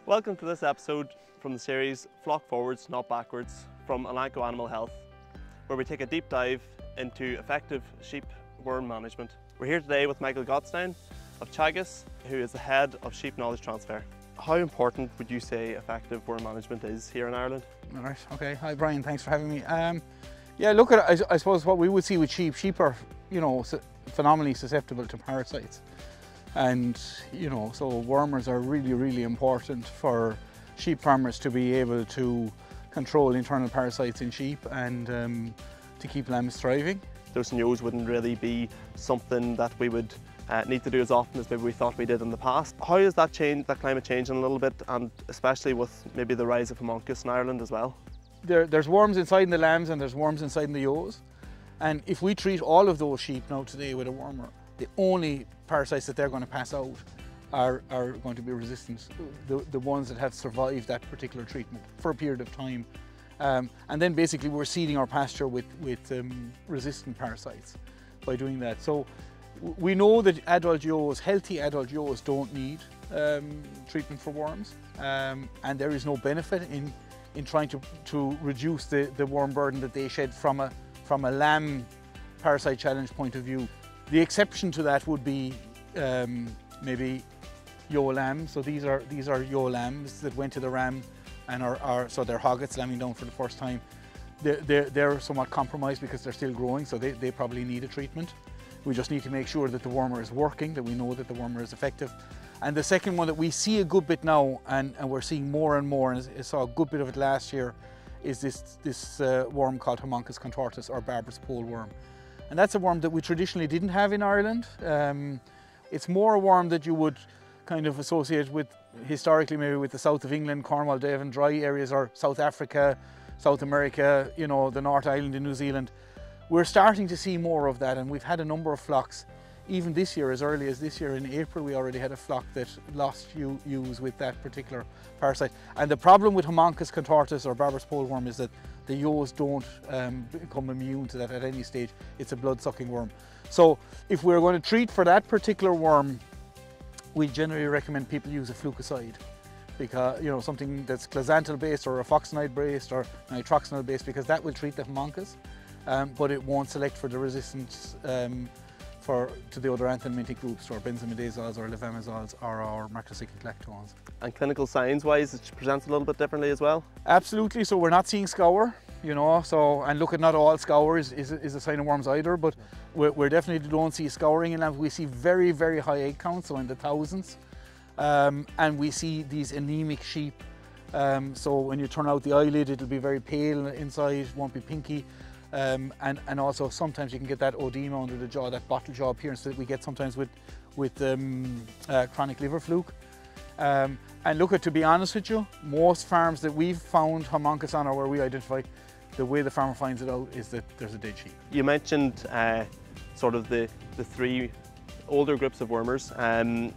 Welcome to this episode from the series Flock Forwards, Not Backwards from Elanco Animal Health, where we take a deep dive into effective sheep worm management. We're here today with Michael Gottstein of Teagasc, who is the head of sheep knowledge transfer. How important would you say effective worm management is here in Ireland? All right, okay. Hi Brian, thanks for having me. Yeah, look at I suppose what we would see with sheep are, phenomenally susceptible to parasites. And, so wormers are really important for sheep farmers to be able to control internal parasites in sheep and to keep lambs thriving. Dosing ewes wouldn't really be something that we would need to do as often as maybe we thought we did in the past. How has that climate changing a little bit, and especially with maybe the rise of homunculus in Ireland as well? There's worms inside in the lambs and there's worms inside in the ewes. And if we treat all of those sheep now today with a wormer, the only parasites that they're going to pass out are going to be resistant, the ones that have survived that particular treatment for a period of time. And then basically we're seeding our pasture with resistant parasites by doing that. So we know that healthy adult ewes don't need treatment for worms, and there is no benefit in trying to reduce the worm burden that they shed from a lamb parasite challenge point of view. The exception to that would be maybe ewe lambs. So these are ewe lambs that went to the ram and so they're hoggets lambing down for the first time. They're somewhat compromised because they're still growing, so they probably need a treatment. We just need to make sure that the wormer is working, that we know that the wormer is effective. And the second one that we see a good bit now, and we're seeing more and more, and I saw a good bit of it last year, is this worm called Homunculus contortus, or barber's pole worm. And that's a worm that we traditionally didn't have in Ireland. It's more a worm that you would kind of associate with, historically, maybe with the south of England, Cornwall, Devon, dry areas, or South Africa, South America, the North Island in New Zealand. We're starting to see more of that, and we've had a number of flocks. Even this year, as early as this year in April, we already had a flock that lost ewes with that particular parasite. And the problem with Homunculus contortus, or barber's pole worm, is that the ewes don't become immune to that at any stage. It's a blood-sucking worm. So if we're going to treat for that particular worm, we generally recommend people use a flucicide, because something that's closantel based or afoxamide based or nitroxanil based, because that will treat the homunculus, but it won't select for the resistance to the other anthelmintic groups, or benzimidazoles or levamisoles or our macrocyclic lactones. And clinical signs wise, it presents a little bit differently as well? Absolutely. So we're not seeing scour, and look, at not all scour is a sign of worms either, but we definitely don't see scouring in lambs. We see very high egg counts, so in the thousands, and we see these anemic sheep. So when you turn out the eyelid, it'll be very pale inside, won't be pinky. And also sometimes you can get that oedema under the jaw, that bottle jaw appearance that we get sometimes with chronic liver fluke. And look, to be honest with you, most farms that we've found homunculus on, or where we identify, the way the farmer finds it out is that there's a dead sheep. You mentioned sort of the three older groups of wormers, and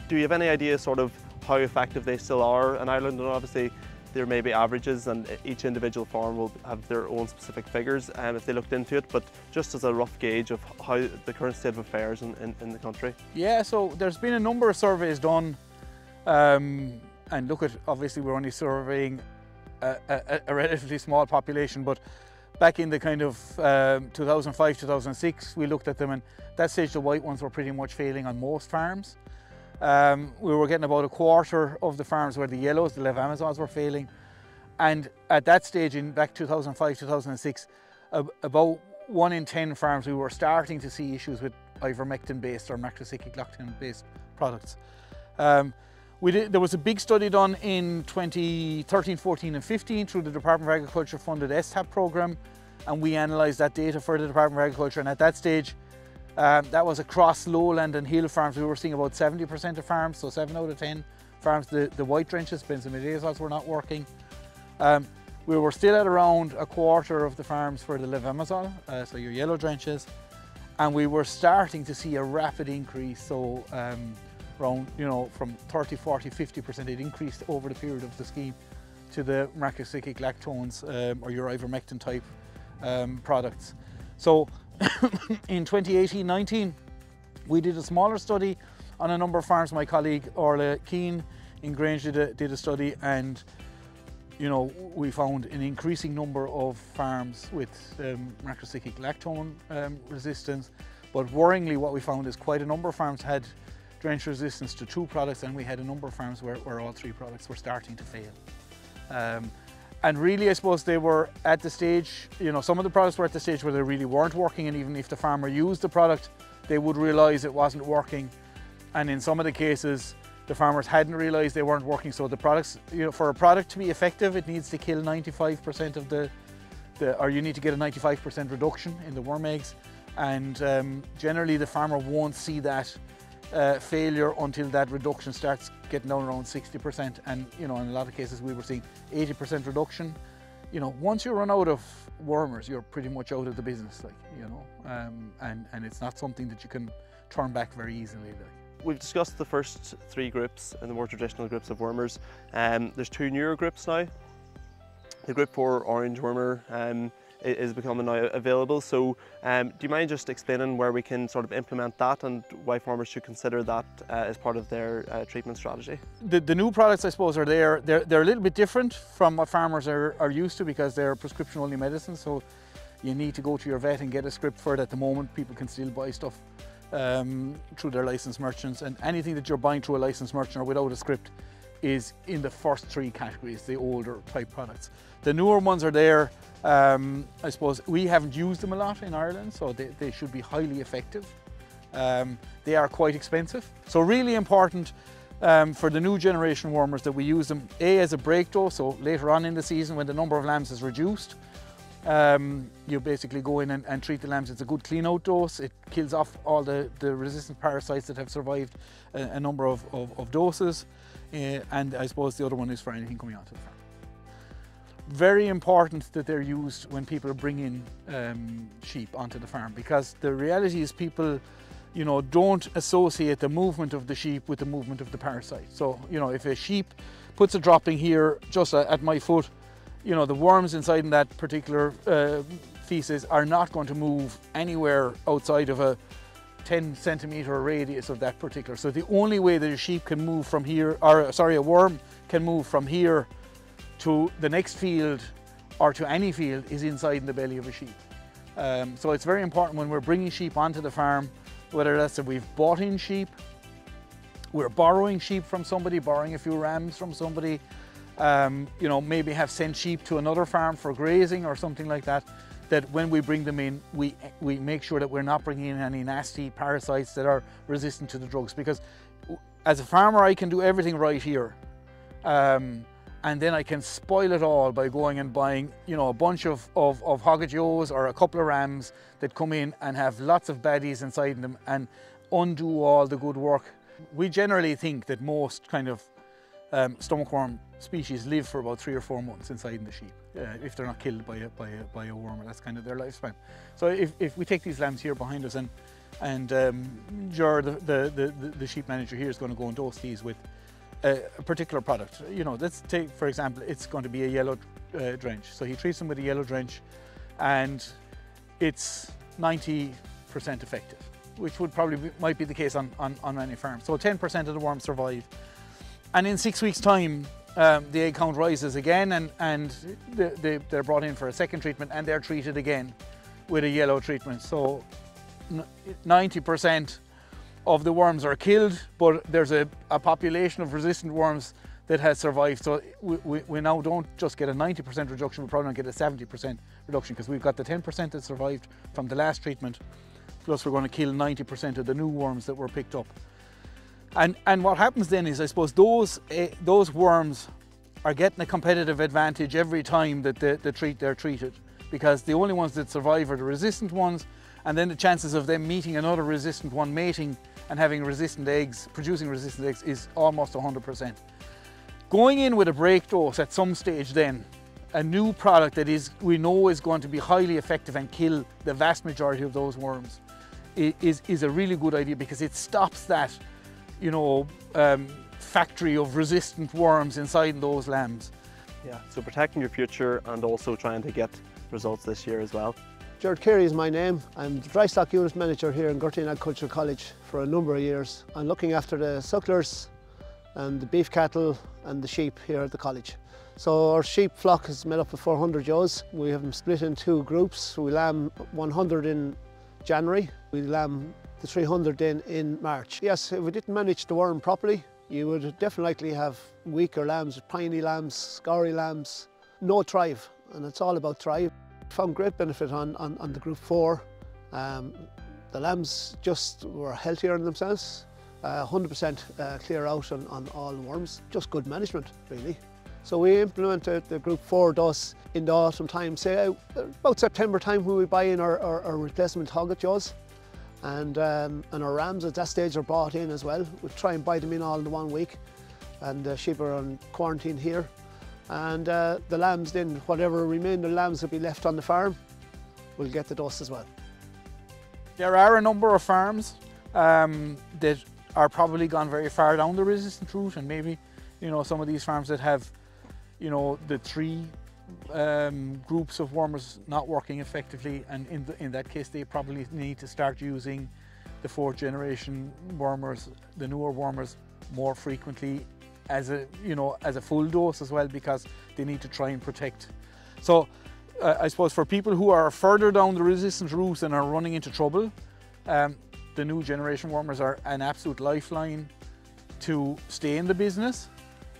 do you have any idea sort of how effective they still are in Ireland? And obviously there may be averages, and each individual farm will have their own specific figures if they looked into it, but just as a rough gauge of how the current state of affairs in the country. Yeah, so there's been a number of surveys done, and look, obviously we're only surveying a relatively small population, but back in the kind of 2005, 2006, we looked at them, and at that stage the white ones were pretty much failing on most farms. We were getting about a quarter of the farms where the yellows, the levamisoles, were failing. And at that stage, in back 2005, 2006, about 1 in 10 farms, we were starting to see issues with ivermectin-based or macrocyclic lactogen-based products. There was a big study done in 2013, 14 and 15 through the Department of Agriculture funded STAP program, and we analysed that data for the Department of Agriculture, and at that stage, that was across lowland and hill farms. We were seeing about 70% of farms, so 7 out of 10 farms, the white drenches, benzimidazoles, were not working. We were still at around a quarter of the farms for the levamisole, so your yellow drenches, and we were starting to see a rapid increase, so around, from 30, 40, 50% it increased over the period of the scheme to the macrocyclic lactones, or your ivermectin type products. So in 2018-19, we did a smaller study on a number of farms. My colleague Orla Keane Grange did a study, and you know, we found an increasing number of farms with macrocyclic lactone resistance. But worryingly, what we found is quite a number of farms had drench resistance to 2 products, and we had a number of farms where all 3 products were starting to fail. And really, I suppose they were at the stage, you know, some of the products were at the stage where they really weren't working, and even if the farmer used the product, they would realise it wasn't working. And in some of the cases, the farmers hadn't realised they weren't working. So the products, you know, for a product to be effective, it needs to kill 95% of or you need to get a 95% reduction in the worm eggs. And generally the farmer won't see that failure until that reduction starts getting down around 60%. And you know, in a lot of cases we were seeing 80% reduction. You know, once you run out of wormers, you're pretty much out of the business, like, you know, and it's not something that you can turn back very easily. Like. We've discussed the first 3 groups and the more traditional groups of wormers. There's 2 newer groups now. The group 4 orange wormer is becoming now available. So do you mind just explaining where we can sort of implement that and why farmers should consider that as part of their treatment strategy? The new products, I suppose, are there. They're a little bit different from what farmers are used to, because they're prescription-only medicines. So you need to go to your vet and get a script for it. At the moment, people can still buy stuff through their licensed merchants, and anything that you're buying through a licensed merchant or without a script is in the first 3 categories, the older type products. The newer ones are there. I suppose we haven't used them a lot in Ireland, so they should be highly effective. They are quite expensive. So really important for the new generation wormers that we use them, A, as a break dose, so later on in the season when the number of lambs is reduced, you basically go in and treat the lambs. It's a good clean out dose. It kills off all the resistant parasites that have survived a number of doses. And I suppose the other one is for anything coming onto the farm. Very important that they're used when people bring in sheep onto the farm, because the reality is people, you know, don't associate the movement of the sheep with the movement of the parasite. So, you know, if a sheep puts a dropping here just at my foot, you know, the worms inside in that particular feces are not going to move anywhere outside of a 10 centimetre radius of that particular. So the only way that a sheep can move from here, or sorry, a worm can move from here to the next field or to any field is inside in the belly of a sheep. So it's very important when we're bringing sheep onto the farm, whether that's that we've bought in sheep, we're borrowing sheep from somebody, borrowing a few rams from somebody, you know, maybe have sent sheep to another farm for grazing or something like that, that when we bring them in, we make sure that we're not bringing in any nasty parasites that are resistant to the drugs. Because as a farmer, I can do everything right here. And then I can spoil it all by going and buying, you know, a bunch of hoggageos or a couple of rams that come in and have lots of baddies inside them and undo all the good work. We generally think that most kind of stomach worm species live for about 3 or 4 months inside the sheep, if they're not killed by a worm. That's kind of their lifespan. So if we take these lambs here behind us, and Ger, the sheep manager here, is going to go and dose these with a particular product. You know, let's take, for example, it's going to be a yellow drench. So he treats them with a yellow drench, and it's 90% effective, which would probably might be the case on many farms. So 10% of the worms survive. And in 6 weeks' time, the egg count rises again, and they're brought in for a second treatment, and they're treated again with a yellow treatment. So 90% of the worms are killed, but there's a population of resistant worms that has survived. So we now don't just get a 90% reduction, we probably don't get a 70% reduction, because we've got the 10% that survived from the last treatment, plus we're going to kill 90% of the new worms that were picked up. And what happens then is, I suppose, those worms are getting a competitive advantage every time that they're treated, because the only ones that survive are the resistant ones, and then the chances of them meeting another resistant one, mating and having resistant eggs, producing resistant eggs, is almost 100%. Going in with a break dose at some stage then, a new product that we know is going to be highly effective and kill the vast majority of those worms is a really good idea, because it stops that, you know, factory of resistant worms inside those lambs. Yeah, so protecting your future and also trying to get results this year as well. Gerard Carey is my name. I'm the dry stock unit manager here in Gottstein Agricultural College for a number of years. I'm looking after the sucklers, and the beef cattle and the sheep here at the college. So our sheep flock is made up of 400 ewes. We have them split in two groups. We lamb 100 in January. We lamb the 300 in March. Yes, if we didn't manage the worm properly, you would definitely have weaker lambs, piney lambs, scory lambs, no thrive, and it's all about thrive. Found great benefit on the group 4. The lambs just were healthier in themselves, 100% clear out on all worms, just good management really. So we implemented the group 4 dose in the autumn time, say about September time, when we buy in our replacement hogget ewes. And our rams at that stage are bought in as well. We try and buy them in all in 1 week, and the sheep are on quarantine here. And the lambs then, whatever remainder lambs will be left on the farm, will get the dose as well. There are a number of farms that are probably gone very far down the resistant route, and maybe, you know, some of these farms that have, you know, the 3 groups of wormers not working effectively, and in that case they probably need to start using the 4th generation wormers, the newer wormers, more frequently as a, you know, as a full dose as well, because they need to try and protect. So I suppose for people who are further down the resistant route and are running into trouble, the new generation wormers are an absolute lifeline to stay in the business.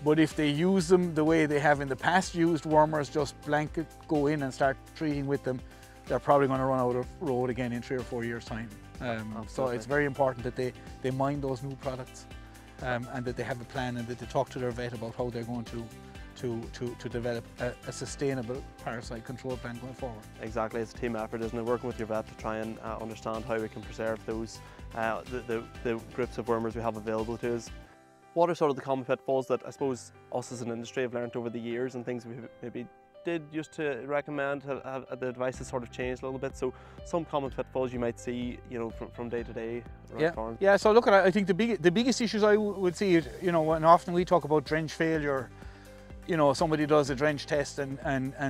But if they use them the way they have in the past used wormers, just blanket go in and start treating with them, they're probably going to run out of road again in 3 or 4 years' time. So it's very important that they mind those new products, and that they have a plan, and that they talk to their vet about how they're going to develop a sustainable parasite control plan going forward. Exactly, it's a team effort, isn't it? Working with your vet to try and understand how we can preserve those the groups of wormers we have available to us. What are sort of the common pitfalls that I suppose us as an industry have learned over the years, and things we maybe did used to recommend? Have the advice has sort of changed a little bit, so some common pitfalls you might see, you know, from day to day around farms? Yeah, so look, I think the biggest issues I would see, you know, and often we talk about drench failure, you know, somebody does a drench test and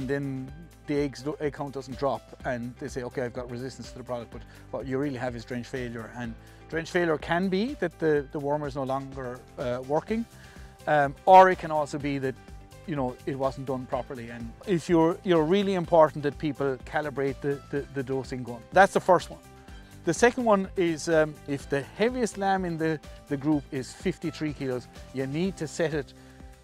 then the egg count doesn't drop, and they say, okay, I've got resistance to the product, but what you really have is drench failure. And drench failure can be that the wormer is no longer working, or it can also be that, you know, it wasn't done properly. And if you're really important that people calibrate the dosing gun. That's the first one. The second one is if the heaviest lamb in the group is 53 kilos, you need to set it,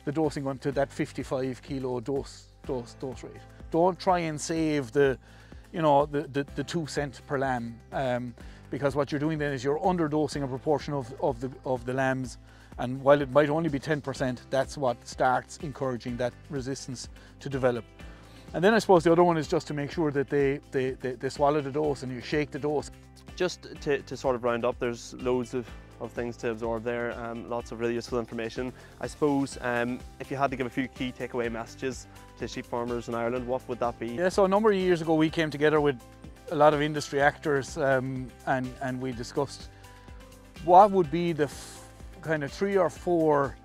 the dosing gun, to that 55 kilo dose rate. Don't try and save the 2 cents per lamb, because what you're doing then is you're underdosing a proportion of the lambs, and while it might only be 10%, that's what starts encouraging that resistance to develop. And then I suppose the other one is just to make sure that they swallow the dose and you shake the dose. Just to sort of round up, there's loads of things to absorb there, lots of really useful information. I suppose if you had to give a few key takeaway messages to sheep farmers in Ireland, what would that be? Yeah, so a number of years ago we came together with a lot of industry actors, and we discussed what would be the kind of 3 or 4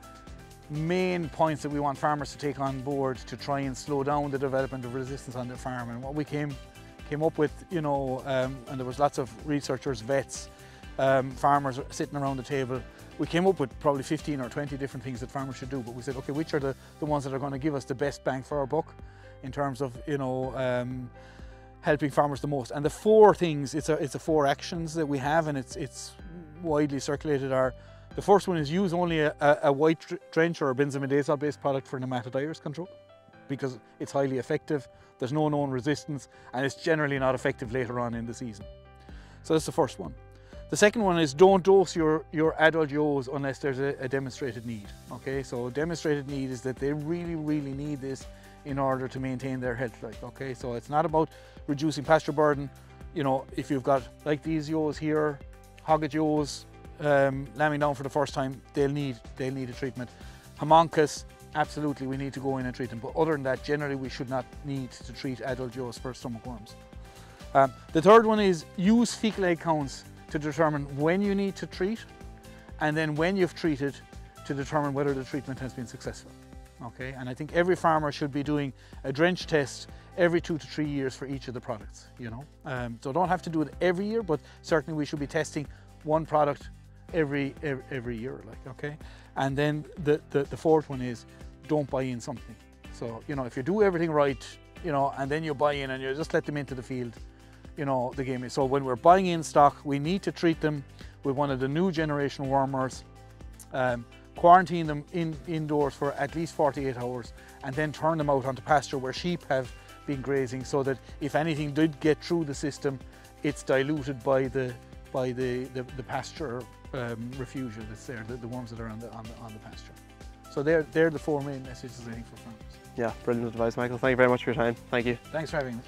main points that we want farmers to take on board to try and slow down the development of resistance on their farm. And what we came up with, you know, and there was lots of researchers, vets, farmers sitting around the table. We came up with probably 15 or 20 different things that farmers should do, but we said, okay, which are the ones that are going to give us the best bang for our buck in terms of, you know, helping farmers the most. And the 4 things, it's a 4 actions that we have, and it's widely circulated, are: the first one is use only a white drench or a benzimidazole based product for nematovirus control, because it's highly effective, there's no known resistance, and it's generally not effective later on in the season. So that's the first one. The second one is don't dose your adult ewes unless there's a demonstrated need. Okay, so demonstrated need is that they really, really need this in order to maintain their health. Okay, so it's not about reducing pasture burden. You know, if you've got, like these ewes here, hogget ewes, lambing down for the first time, they'll need a treatment. Homuncus, absolutely we need to go in and treat them, but other than that, generally we should not need to treat adult ewes for stomach worms. The third one is use fecal egg counts to determine when you need to treat, and then when you've treated to determine whether the treatment has been successful. Okay, and I think every farmer should be doing a drench test every 2 to 3 years for each of the products, you know. So don't have to do it every year, but certainly we should be testing one product every year, like, okay? And then the fourth one is don't buy in something. So, you know, if you do everything right, you know, and then you buy in and you just let them into the field, you know, the game is. So when we're buying in stock, we need to treat them with one of the new generation wormers, quarantine them indoors for at least 48 hours, and then turn them out onto pasture where sheep have been grazing, so that if anything did get through the system, it's diluted by the pasture refugia that's there, the worms that are on the pasture. So they're the four main messages, I think, for farmers. Yeah, brilliant advice, Michael. Thank you very much for your time. Thank you. Thanks for having me.